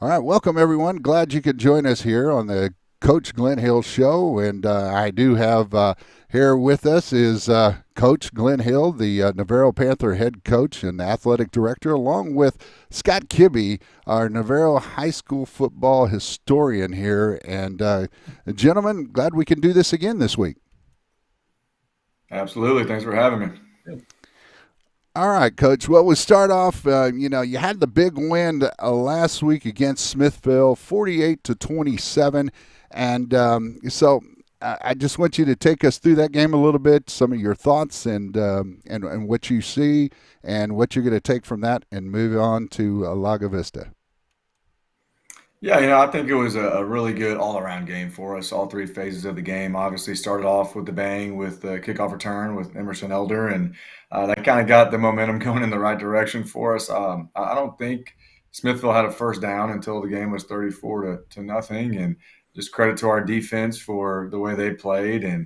All right, welcome everyone. Glad you could join us here on the Coach Glenn Hill Show, and I do have here with us is Coach Glenn Hill, the Navarro Panther head coach and athletic director, along with Scott Kibbe, our Navarro High School football historian here. And gentlemen, glad we can do this again this week. Absolutely. Thanks for having me. All right, Coach. Well, we start off. You had the big win last week against Smithville, 48-27, and I just want you to take us through that game a little bit, some of your thoughts and what you see, and what you're going to take from that, and move on to Lago Vista. Yeah, I think it was a really good all-around game for us. All three phases of the game obviously started off with the bang with the kickoff return with Emerson Elder, and that kind of got the momentum going in the right direction for us. I don't think Smithville had a first down until the game was 34 to nothing, and just credit to our defense for the way they played, and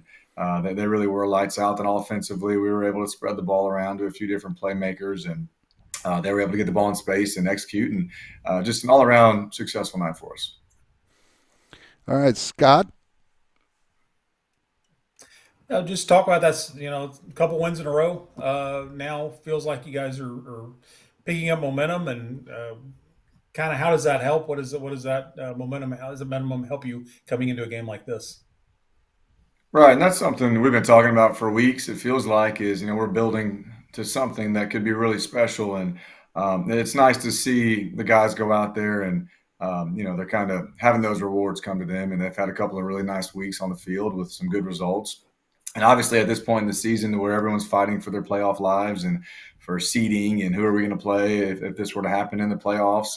they really were lights out. And offensively, we were able to spread the ball around to a few different playmakers, and they were able to get the ball in space and execute, and just an all-around successful night for us. All right, Scott. Just talk about that's a couple wins in a row. Now feels like you guys are picking up momentum, and kind of how does that help? What is that momentum? How does the momentum help you coming into a game like this? Right, and that's something we've been talking about for weeks. It feels like is we're building to something that could be really special, and it's nice to see the guys go out there and they're kind of having those rewards come to them, and they've had a couple of really nice weeks on the field with some good results. And obviously, at this point in the season, where everyone's fighting for their playoff lives and for seeding and who are we going to play if this were to happen in the playoffs,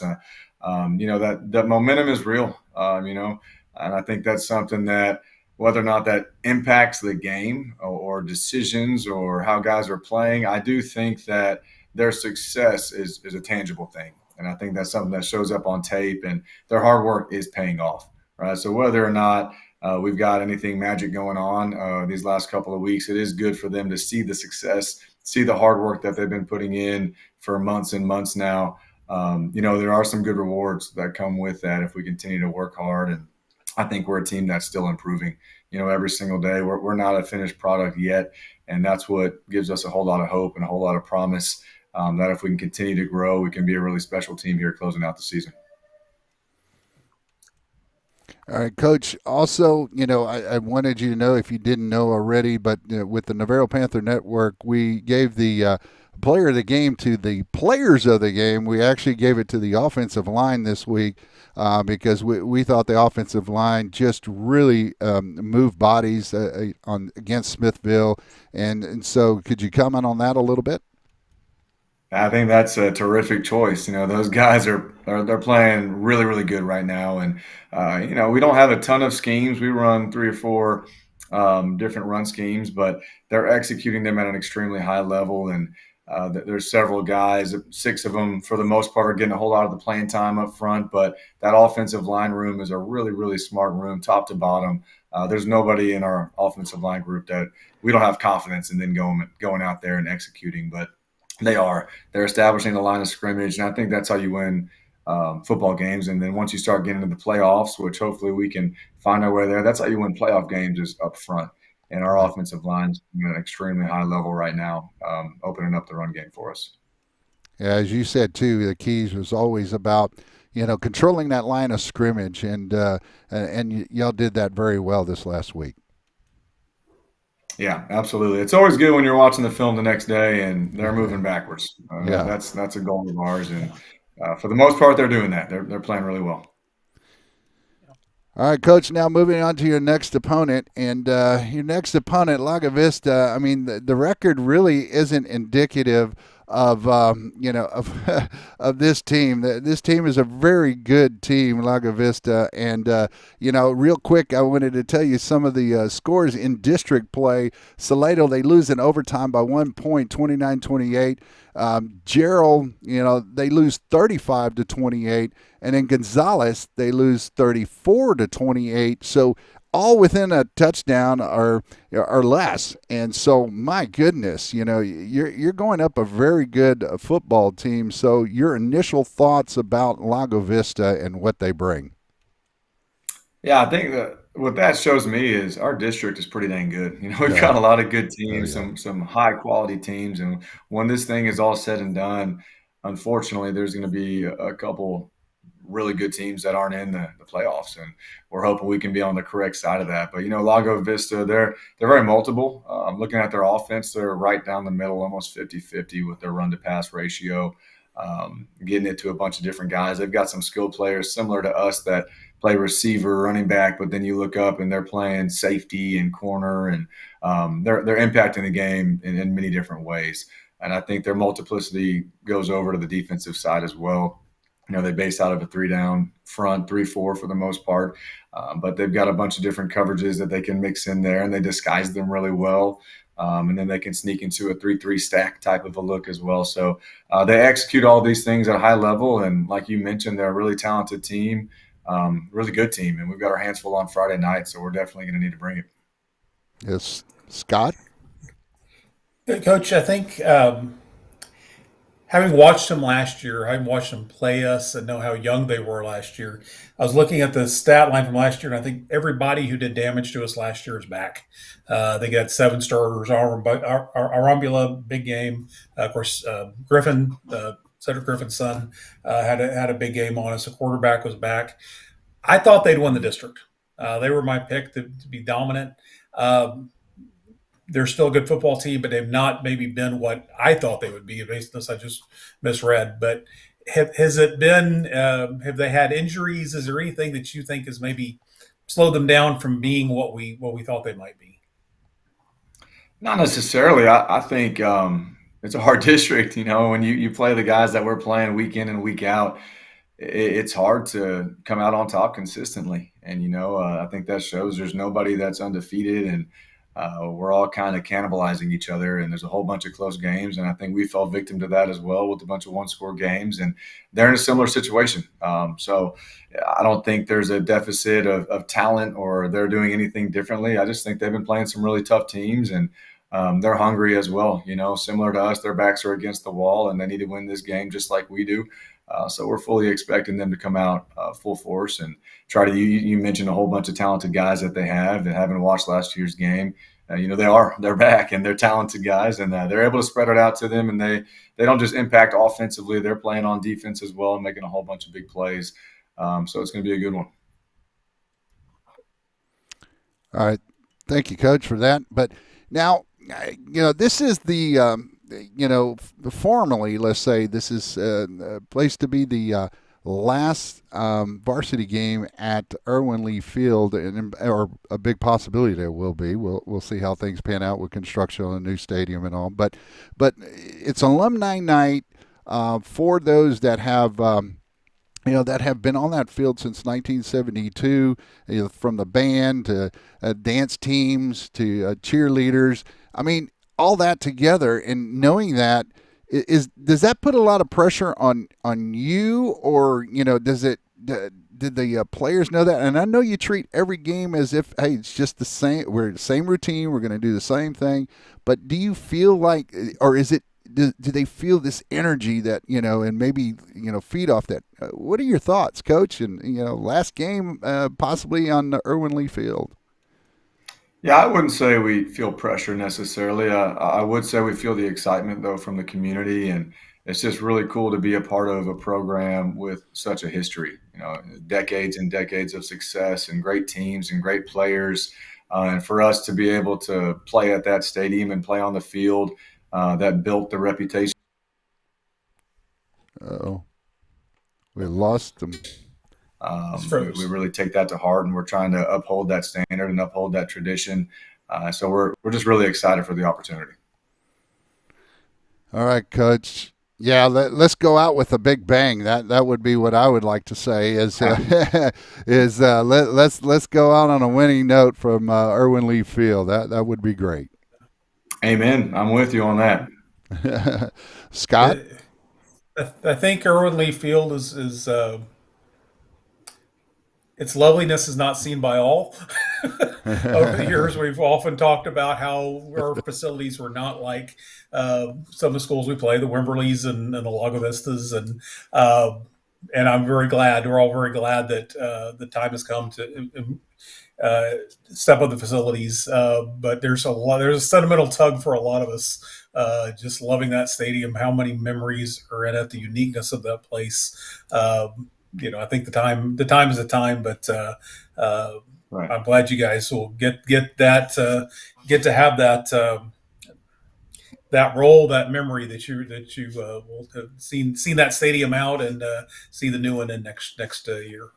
that momentum is real. And I think that's something that whether or not that impacts the game or decisions or how guys are playing, I do think that their success is a tangible thing. And I think that's something that shows up on tape, and their hard work is paying off. Right. So whether or not we've got anything magic going on these last couple of weeks, it is good for them to see the success, see the hard work that they've been putting in for months and months now. There are some good rewards that come with that if we continue to work hard. And I think we're a team that's still improving, every single day. We're not a finished product yet. And that's what gives us a whole lot of hope and a whole lot of promise that if we can continue to grow, we can be a really special team here closing out the season. All right, Coach. Also, I wanted you to know if you didn't know already, but with the Navarro Panther Network, we gave the player of the game to the players of the game. We actually gave it to the offensive line this week because we thought the offensive line just really moved bodies on against Smithville. And so could you comment on that a little bit? I think that's a terrific choice. Those guys are they're playing really, really good right now, and we don't have a ton of schemes. We run three or four different run schemes, but they're executing them at an extremely high level. And there's several guys, six of them for the most part, are getting a whole lot of the playing time up front. But that offensive line room is a really, really smart room, top to bottom. There's nobody in our offensive line group that we don't have confidence in then going out there and executing, but they're establishing the line of scrimmage, and I think that's how you win football games. And then once you start getting into the playoffs, which hopefully we can find our way there, that's how you win playoff games is up front. And our Right. offensive line's at an extremely high level right now, opening up the run game for us. Yeah, as you said too, the keys was always about controlling that line of scrimmage, and y'all did that very well this last week. Yeah, absolutely. It's always good when you're watching the film the next day and they're moving backwards. Yeah. That's a goal of ours, and for the most part, they're doing that. They're playing really well. All right, Coach. Now moving on to your next opponent, and your next opponent, Lago Vista. I mean, the record really isn't indicative of of this team. This team is a very good team, Lago Vista. And real quick, I wanted to tell you some of the scores in district play. Salado, they lose in overtime by 1 point, 29-28. Gerald, they lose 35-28, and then Gonzales they lose 34-28. So all within a touchdown or less. And so, my goodness, you're going up a very good football team. So, your initial thoughts about Lago Vista and what they bring? Yeah, I think that what that shows me is our district is pretty dang good. We've Yeah. got a lot of good Oh, teams, yeah. some high quality teams, and when this thing is all said and done, unfortunately, there's going to be a couple really good teams that aren't in the playoffs, and we're hoping we can be on the correct side of that. But Lago Vista, they're very multiple. I'm looking at their offense; they're right down the middle, almost 50-50 with their run to pass ratio. Getting it to a bunch of different guys. They've got some skilled players similar to us that play receiver, running back, but then you look up and they're playing safety and corner, and they're impacting the game in many different ways. And I think their multiplicity goes over to the defensive side as well. They base out of a three down front, 3-4 for the most part, but they've got a bunch of different coverages that they can mix in there, and they disguise them really well. And then they can sneak into a 3-3 stack type of a look as well. So they execute all these things at a high level, and like you mentioned, they're a really talented team, really good team, and we've got our hands full on Friday night, so we're definitely going to need to bring it. Yes, Scott. Coach, I think having watched them last year, having watched them play us and know how young they were last year, I was looking at the stat line from last year, and I think everybody who did damage to us last year is back. They got seven starters, Arambula, big game. Of course, Griffin, Cedric Griffin's son, had a big game on us. The quarterback was back. I thought they'd win the district. They were my pick to be dominant. Um, they're still a good football team, but they've not maybe been what I thought they would be based on this. I just misread. But has it been? Have they had injuries? Is there anything that you think has maybe slowed them down from being what we thought they might be? Not necessarily. I think it's a hard district. When you play the guys that we're playing week in and week out, it's hard to come out on top consistently. And I think that shows there's nobody that's undefeated, and we're all kind of cannibalizing each other. And there's a whole bunch of close games, and I think we fell victim to that as well with a bunch of one-score games. And they're in a similar situation. So I don't think there's a deficit of talent or they're doing anything differently. I just think they've been playing some really tough teams, and they're hungry as well. Similar to us, their backs are against the wall, and they need to win this game just like we do. So we're fully expecting them to come out full force and try to. You mentioned a whole bunch of talented guys that they have that haven't watched last year's game. They're back, and they're talented guys, and they're able to spread it out to them, and they don't just impact offensively. They're playing on defense as well and making a whole bunch of big plays. So it's going to be a good one. All right. Thank you, Coach, for that. But now, this is formally, let's say, this is a place to be the last varsity game at Erwin-Lee Field, or a big possibility there will be. We'll see how things pan out with construction on a new stadium and all. But it's alumni night for those that have. That have been on that field since 1972, from the band to dance teams to cheerleaders. I mean, all that together, and knowing that, does that put a lot of pressure on you, or does it? Did the players know that? And I know you treat every game as if, hey, it's just the same. We're the same routine. We're going to do the same thing. But do you feel like, or is it? Do they feel this energy that and maybe feed off that? What are your thoughts, Coach? And last game possibly on the Erwin-Lee Field. Yeah, I wouldn't say we feel pressure necessarily. I would say we feel the excitement though from the community, and it's just really cool to be a part of a program with such a history. Decades and decades of success and great teams and great players, and for us to be able to play at that stadium and play on the field that built the reputation. Oh, we lost them. It's We froze. really take that to heart, and we're trying to uphold that standard and uphold that tradition. So we're just really excited for the opportunity. All right, Coach. Yeah, let's go out with a big bang. That would be what I would like to say. Is let's go out on a winning note from Erwin-Lee Field. That would be great. Amen. I'm with you on that. Scott. I think Erwin Lee Field is its loveliness is not seen by all. Over the years, we've often talked about how our facilities were not like some of the schools we play, the Wimberleys and the Lago Vistas, uh, and I'm very glad. We're all very glad that the time has come to uh, step up the facilities. But there's a sentimental tug for a lot of us. Just loving that stadium, how many memories are in it, the uniqueness of that place. I think the time is the time, but uh, Right. I'm glad you guys will get to have that role, that memory that you will have seen that stadium out and see the new one in next year.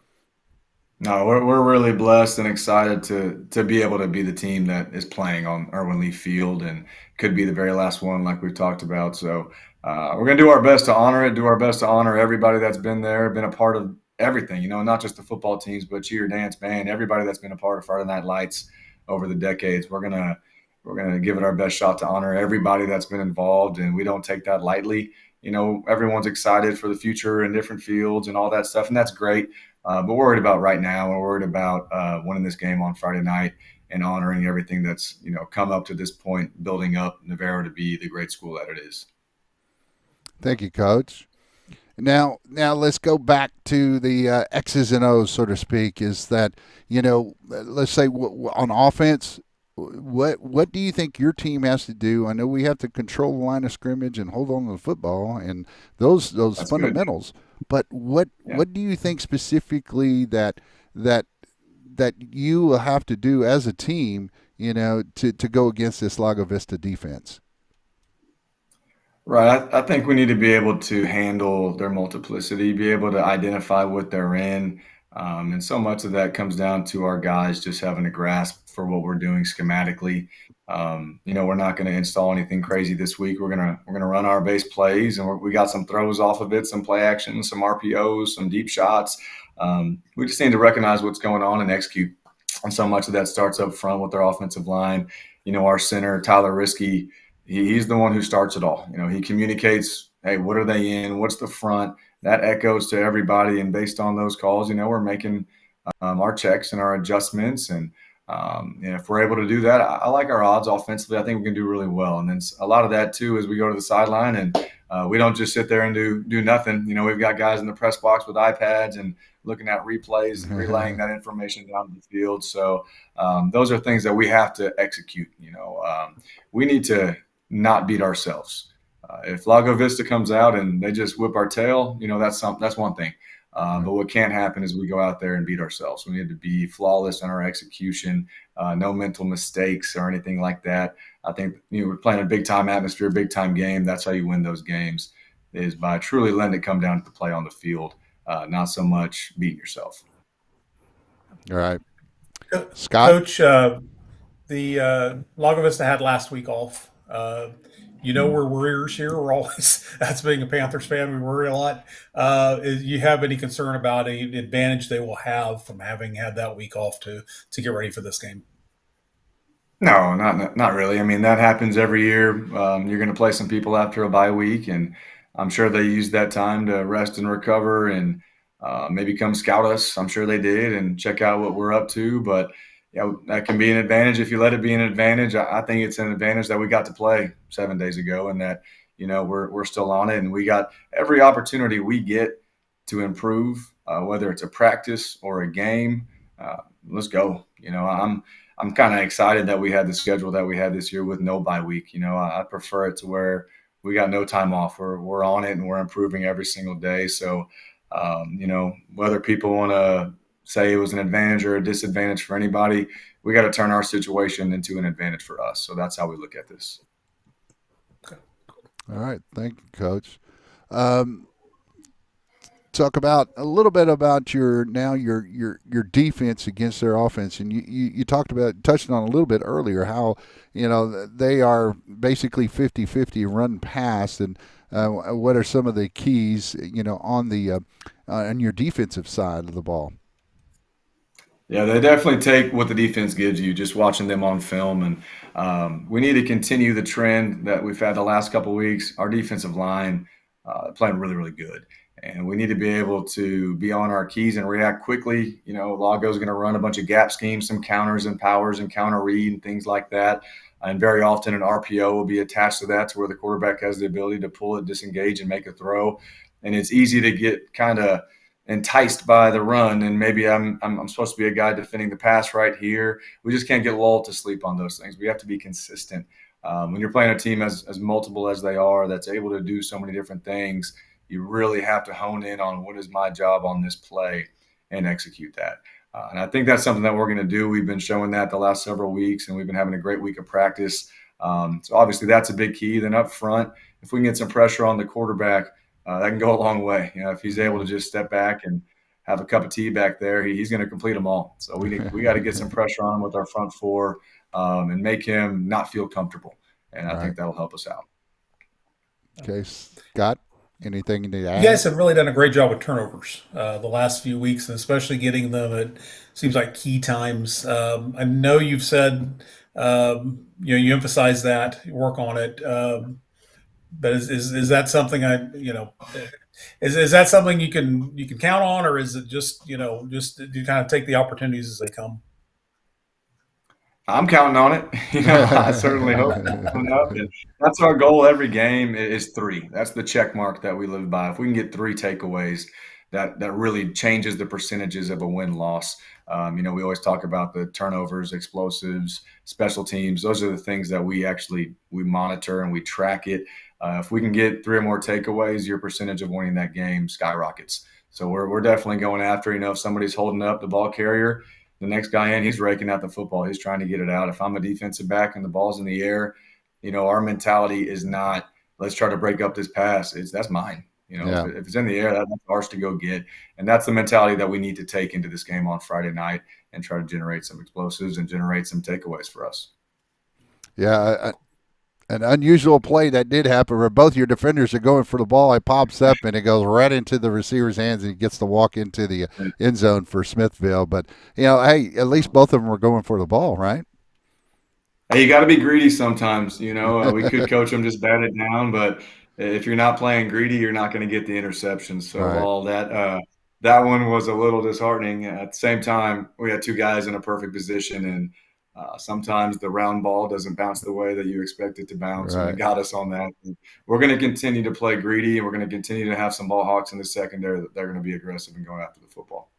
No, we're really blessed and excited to be able to be the team that is playing on Erwin-Lee Field and could be the very last one, like we've talked about. So we're gonna do our best to honor it, do our best to honor everybody that's been there, been a part of everything. Not just the football teams, but cheer, dance, band, everybody that's been a part of Friday Night Lights over the decades. We're gonna give it our best shot to honor everybody that's been involved, and we don't take that lightly. Everyone's excited for the future in different fields and all that stuff, and that's great. But we're worried about right now. We're worried about winning this game on Friday night and honoring everything that's come up to this point, building up Navarro to be the great school that it is. Thank you, Coach. Now let's go back to the X's and O's, so to speak. Is that let's say on offense, what do you think your team has to do? I know we have to control the line of scrimmage and hold on to the football and those That's good. fundamentals. But what Yeah. what do you think specifically that that you will have to do as a team, to go against this Lago Vista defense? Right. I think we need to be able to handle their multiplicity, be able to identify what they're in. And so much of that comes down to our guys just having a grasp for what we're doing schematically. We're not going to install anything crazy this week. We're gonna run our base plays, and we got some throws off of it, some play action, some RPOs, some deep shots. We just need to recognize what's going on and execute. And so much of that starts up front with their offensive line. Our center, Tyler Risky, he's the one who starts it all. He communicates, hey, what are they in? What's the front? That echoes to everybody. And based on those calls, we're making our checks and our adjustments. And if we're able to do that, I like our odds offensively. I think we can do really well. And then a lot of that, too, is we go to the sideline and we don't just sit there and do nothing. We've got guys in the press box with iPads and looking at replays and relaying that information down the field. So those are things that we have to execute. We need to not beat ourselves. If Lago Vista comes out and they just whip our tail, that's one thing. But what can't happen is we go out there and beat ourselves. We need to be flawless in our execution, no mental mistakes or anything like that. I think we're playing a big time atmosphere, big time game. That's how you win those games, is by truly letting it come down to the play on the field, not so much beating yourself. All right, Scott. Coach, the Lago Vista had last week off. We're warriors here. We're always that's being a Panthers fan. We worry a lot. You have any concern about the advantage they will have from having had that week off to get ready for this game? No, not really. I mean, that happens every year. You're going to play some people after a bye week, and I'm sure they used that time to rest and recover and maybe come scout us. I'm sure they did and check out what we're up to. But that can be an advantage if you let it be an advantage. I think it's an advantage that we got to play 7 days ago, and that we're still on it, and we got every opportunity we get to improve, whether it's a practice or a game. Let's go. I'm kind of excited that we had the schedule that we had this year with no bye week. I prefer it to where we got no time off. We're on it and we're improving every single day. So, whether people want to say it was an advantage or a disadvantage for anybody, we got to turn our situation into an advantage for us. So that's how we look at this. All right, thank you, Coach. Um, Talk about a little bit about your defense against their offense, and you touched on a little bit earlier how they are basically 50-50 run pass, and what are some of the keys on your defensive side of the ball? Yeah, they definitely take what the defense gives you, just watching them on film. And we need to continue the trend that we've had the last couple of weeks. Our defensive line playing really, really good. And we need to be able to be on our keys and react quickly. Lago's going to run a bunch of gap schemes, some counters and powers and counter read and things like that. And very often an RPO will be attached to that, to where the quarterback has the ability to pull it, disengage, and make a throw. And it's easy to get kind of enticed by the run, and maybe I'm supposed to be a guy defending the pass right here. We just can't get lulled to sleep on those things. We have to be consistent. When you're playing a team as multiple as they are, that's able to do so many different things, you really have to hone in on what is my job on this play and execute that. And I think that's something that we're going to do. We've been showing that the last several weeks, and we've been having a great week of practice. So obviously that's a big key. Then up front, if we can get some pressure on the quarterback, that can go a long way. If he's able to just step back and have a cup of tea back there, he's going to complete them all. So we got to get some pressure on him with our front four, and make him not feel comfortable. And I think that'll help us out. Okay, Scott, anything to You add? guys have really done a great job with turnovers the last few weeks, and especially getting them at seems like key times. I know you've said you emphasize that, you work on it, but is that something is that something you can count on, or is it just you kind of take the opportunities as they come? I'm counting on it. I certainly hope it's coming up. And that's our goal every game is three. That's the check mark that we live by. If we can get three takeaways, that really changes the percentages of a win-loss. We always talk about the turnovers, explosives, special teams. Those are the things that we monitor and we track it. If we can get three or more takeaways, your percentage of winning that game skyrockets. So we're definitely going after. If somebody's holding up the ball carrier, the next guy in, he's raking out the football. He's trying to get it out. If I'm a defensive back and the ball's in the air, our mentality is not, let's try to break up this pass. That's mine. Yeah. If it's in the air, that's ours to go get. And that's the mentality that we need to take into this game on Friday night and try to generate some explosives and generate some takeaways for us. Yeah, an unusual play that did happen where both your defenders are going for the ball. It pops up and it goes right into the receiver's hands, and he gets to walk into the end zone for Smithville. But hey, at least both of them were going for the ball, right? Hey, you got to be greedy sometimes. We could coach them, just bat it down, but if you're not playing greedy, you're not going to get the interceptions. So Right. while that one was a little disheartening, at the same time, we had two guys in a perfect position, and sometimes the round ball doesn't bounce the way that you expect it to bounce, and they Right. got us on that. And we're going to continue to play greedy, and we're going to continue to have some ball hawks in the secondary that they're going to be aggressive and going after the football.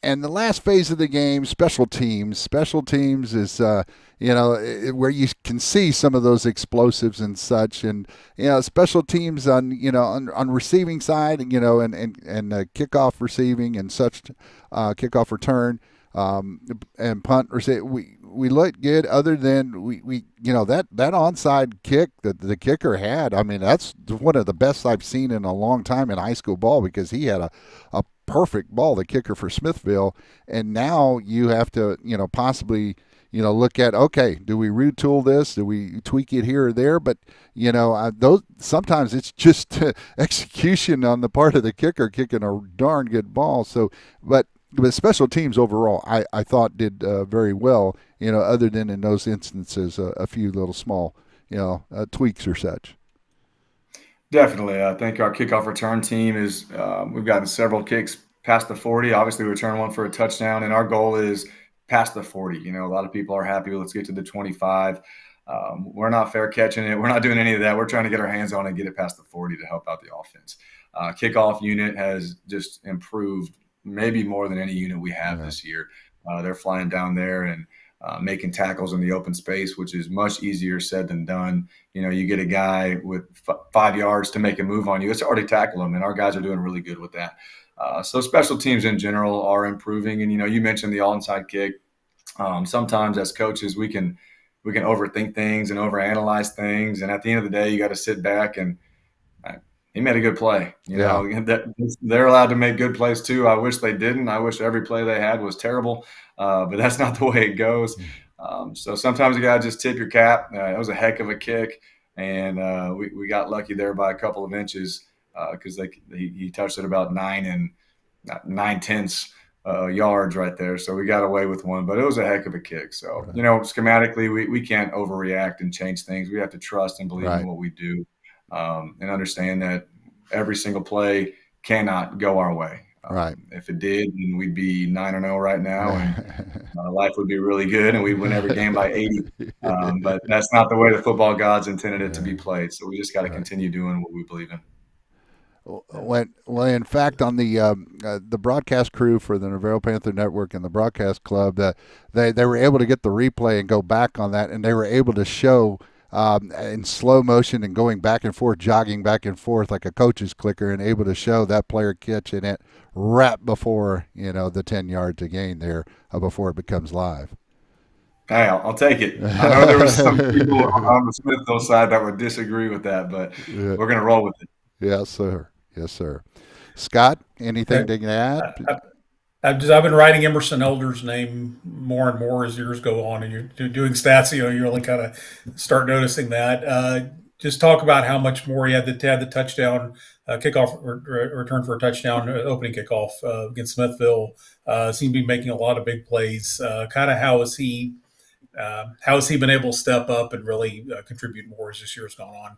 And the last phase of the game, special teams. Special teams is, where you can see some of those explosives and such. And, special teams on receiving side, and kickoff receiving and such, kickoff return, and punt receive. We looked good other than that onside kick that the kicker had. I mean, that's one of the best I've seen in a long time in high school ball, because he had a perfect ball, the kicker for Smithville. And now you have to, possibly, look at, okay, do we retool this? Do we tweak it here or there? But, those sometimes it's just execution on the part of the kicker kicking a darn good ball. So, but special teams overall, I thought did very well, other than in those instances, a few little small, tweaks or such. Definitely. I think our kickoff return team is, we've gotten several kicks past the 40. Obviously, we return one for a touchdown, and our goal is past the 40. A lot of people are happy. Let's get to the 25. We're not fair catching it. We're not doing any of that. We're trying to get our hands on it and get it past the 40 to help out the offense. Kickoff unit has just improved maybe more than any unit we have this year. They're flying down there and making tackles in the open space, which is much easier said than done. You get a guy with 5 yards to make a move on you, it's already tackle him, and our guys are doing really good with that. So special teams in general are improving. And, you mentioned the onside kick. Sometimes as coaches, we can overthink things and overanalyze things. And at the end of the day, you got to sit back and he made a good play. Yeah. That they're allowed to make good plays too. I wish they didn't. I wish every play they had was terrible, but that's not the way it goes. So sometimes you got to just tip your cap. It was a heck of a kick, and we got lucky there by a couple of inches, because he touched it about 9.9 yards right there. So we got away with one, but it was a heck of a kick. So, schematically, we can't overreact and change things. We have to trust and believe in what we do, and understand that every single play cannot go our way. Right. If it did, then we'd be 9-0 right now, and life would be really good, and we'd win every game by 80. But that's not the way the football gods intended it to be played. So we just got to Right. continue doing what we believe in. Well, in fact, on the broadcast crew for the Navarro Panther Network and the broadcast club, they were able to get the replay and go back on that, and they were able to show in slow motion and going back and forth, jogging back and forth like a coach's clicker, and able to show that player catching it right before the 10 yards to gain there before it becomes live. Hey, I'll take it. I know there was some people on the Smithville side that would disagree with that, but Yeah. we're going to roll with it. Yes, sir. Yes, sir. Scott, anything to add? I've been writing Emerson Elder's name more and more as years go on, and you're doing stats. You really kind of start noticing that. Just talk about how much more he had the touchdown kickoff return for a touchdown opening kickoff against Smithville. Seemed to be making a lot of big plays. Kind of how has he been able to step up and really contribute more as this year's gone on?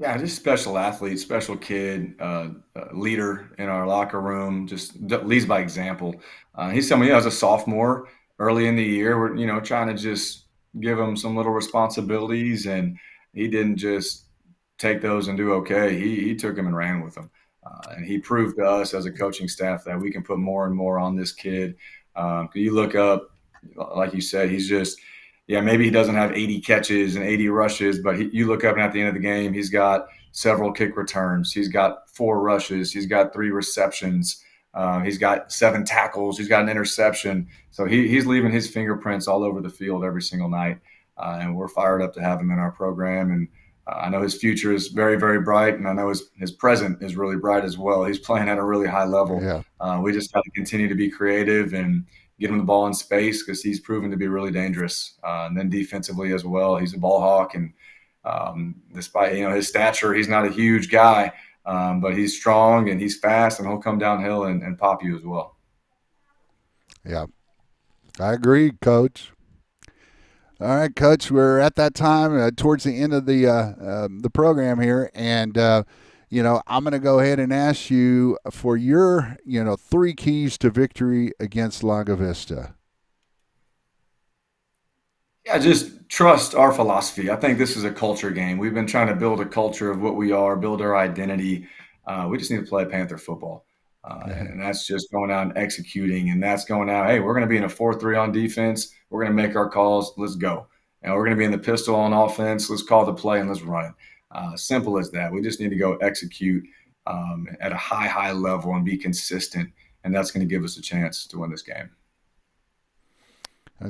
Yeah, just special athlete, special kid, leader in our locker room. Just leads by example. He's someone, as a sophomore, early in the year, we're trying to just give him some little responsibilities, and he didn't just take those and do okay. He took them and ran with them, and he proved to us as a coaching staff that we can put more and more on this kid. You look up, like you said, he's just. Yeah, maybe he doesn't have 80 catches and 80 rushes, but you look up and at the end of the game, he's got several kick returns. He's got 4 rushes. He's got 3 receptions. He's got 7 tackles. He's got an interception. So he's leaving his fingerprints all over the field every single night, and we're fired up to have him in our program. And I know his future is very, very bright, and I know his present is really bright as well. He's playing at a really high level. Yeah. We just got to continue to be creative and get him the ball in space because he's proven to be really dangerous. And then defensively as well, he's a ball hawk. And despite his stature, he's not a huge guy, but he's strong and he's fast, and he'll come downhill and pop you as well. Yeah, I agree, Coach. All right, Coach, we're at that time towards the end of the program here, and I'm going to go ahead and ask you for your 3 keys to victory against Lago Vista. Yeah, just trust our philosophy. I think this is a culture game. We've been trying to build a culture of what we are, build our identity. We just need to play Panther football. And that's just going out and executing. And that's going out, hey, we're going to be in a 4-3 on defense. We're going to make our calls. Let's go. And we're going to be in the pistol on offense. Let's call the play and let's run it. Simple as that. We just need to go execute at a high level and be consistent. And that's going to give us a chance to win this game.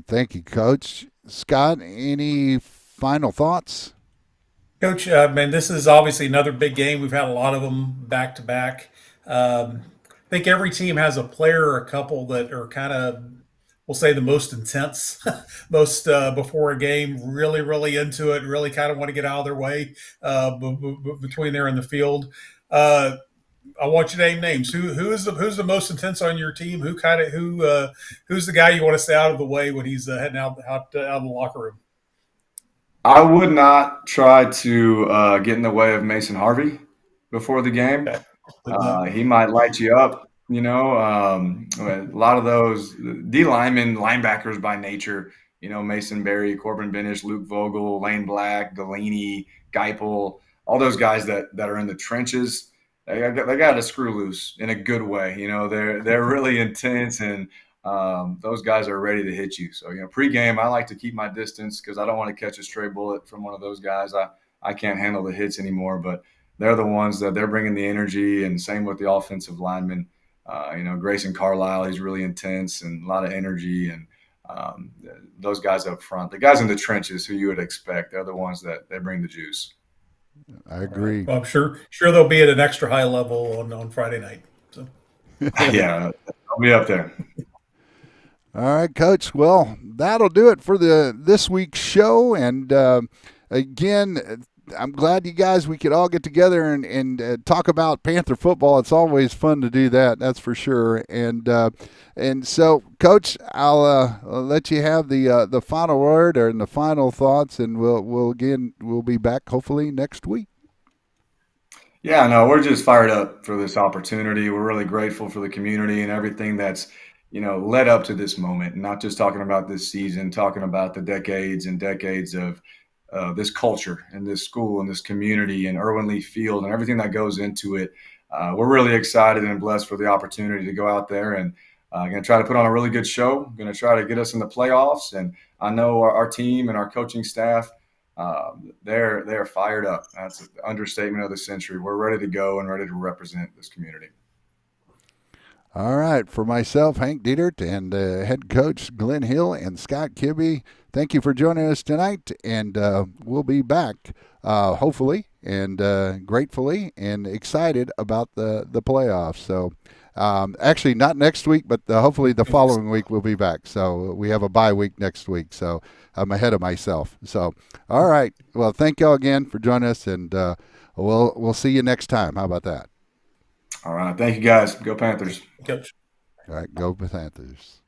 Thank you, Coach. Scott, any final thoughts? Coach, man, this is obviously another big game. We've had a lot of them back to back. I think every team has a player or a couple that are kind of, we'll say, the most intense, most before a game, really, really into it, really kind of want to get out of their way between there and the field. I want you to name names. Who's the most intense on your team? Who's the guy you want to stay out of the way when he's heading out of the locker room? I would not try to get in the way of Mason Harvey before the game. He might light you up. A lot of those D linemen, linebackers by nature. Mason Berry, Corbin Benish, Luke Vogel, Lane Black, Delaney, Geipel, all those guys that are in the trenches. They got to screw loose in a good way. They're really intense, and those guys are ready to hit you. So pregame, I like to keep my distance because I don't want to catch a stray bullet from one of those guys. I can't handle the hits anymore, but they're the ones that they're bringing the energy, and same with the offensive linemen. Grayson Carlisle, he's really intense and a lot of energy, and those guys up front, the guys in the trenches who you would expect, they're the ones that they bring the juice. I agree. Well, I'm sure they'll be at an extra high level on Friday night. So. Yeah, I'll be up there. All right, Coach. Well, that'll do it for this week's show. And again, I'm glad we could all get together and talk about Panther football. It's always fun to do that. That's for sure. And so, Coach, I'll let you have the final word or the final thoughts, and we'll be back hopefully next week. Yeah, no, we're just fired up for this opportunity. We're really grateful for the community and everything that's, led up to this moment. Not just talking about this season, talking about the decades and decades of this culture and this school and this community and Erwin-Lee Field and everything that goes into it. We're really excited and blessed for the opportunity to go out there and going to try to put on a really good show. Going to try to get us in the playoffs. And I know our team and our coaching staff, they're fired up. That's an understatement of the century. We're ready to go and ready to represent this community. All right, for myself, Hank Dietert, and head coach Glenn Hill and Scott Kibbe, thank you for joining us tonight, and we'll be back hopefully and gratefully and excited about the playoffs. So. Actually, not next week, but hopefully the following week we'll be back. So we have a bye week next week. So I'm ahead of myself. So, all right. Well, thank y'all again for joining us, and we'll see you next time. How about that? All right. Thank you, guys. Go Panthers. Coach. All right, go Panthers.